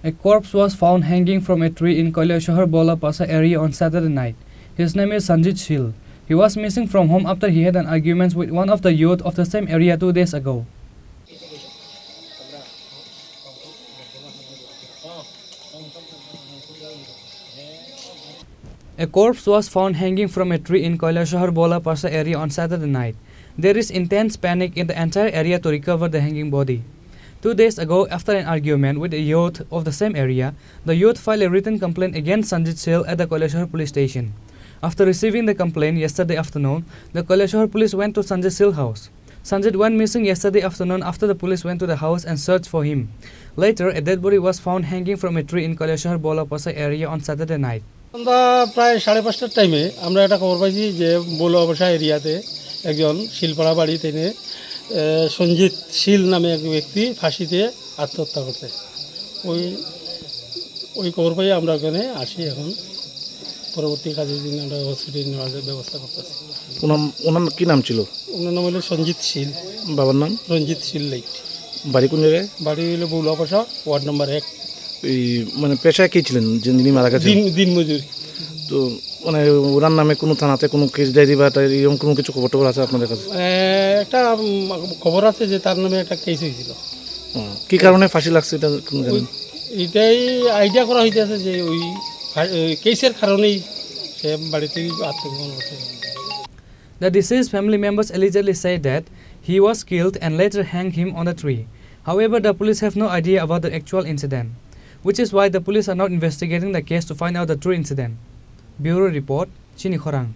A corpse was found hanging from a tree in Kailasahar Boulapasa area on Saturday night. His name is Sanjit Shil. He was missing from home after he had an argument with one of the youth of the same area 2 days ago. A corpse was found hanging from a tree in Kailasahar Boulapasa area on Saturday night. There is intense panic in the entire area to recover the hanging body. 2 days ago, after an argument with a youth of the same area, the youth filed a written complaint against Sanjit Shil at the Kailasahar police station. After receiving the complaint yesterday afternoon, the Kailasahar police went to Sanjit Shil's house. Sanjit went missing yesterday afternoon after the police went to the house and searched for him. Later, a dead body was found hanging from a tree in Kailasahar Boulapasa area on Saturday night. আমরা প্রায় 5:30টার টাইমে আমরা একটা খবর পাইছি যে বৌলাপাসা এরিয়াতে একজন শিলপাড়া বাড়ি থেকে সঞ্জিত শীল নামে এক ব্যক্তি ফাঁসিতে আত্মহত্যা করতে ওই খবর পাই আমরা ওখানে আসি। এখন পরবর্তী কাজের জন্য আমরা হসপিটালে নেওয়ার ব্যবস্থা করতেছি। ওনার কি নাম ছিল? ওনার নাম হলো সঞ্জিত শীল, বাবার নাম রঞ্জিত শীল লাইট। বাড়ি কোন জায়গায়? বাড়ি হলো বৌলাপাসা, ওয়ার্ড নম্বর 1। এই মানে পেশায় কি ছিলেন যিনি মারা গেছেন? দিন মজুরি। তো মানে ওনার নামে কোনো থানাতে কোনো কেস ডায়েরি বা এরকম কোনো কিছু খবর টবর আছে আপনাদের কাছে? একটা খবর আছে যে তার নামে একটা কেস হয়েছিল। কী কারণে ফাঁসি লাগছে এটা কোনো জানেন? এটাই আইডিয়া করা হইতেছে যে ওই কেসের কারণেই সে বাড়িতে আত্মগোপন করতে। The deceased family members allegedly said that he was killed and later hanged him on a tree. However, the police have no idea about the actual incident, which is why the police are not investigating the case to find out the true incident. Bureau Report, Chini, Khorang.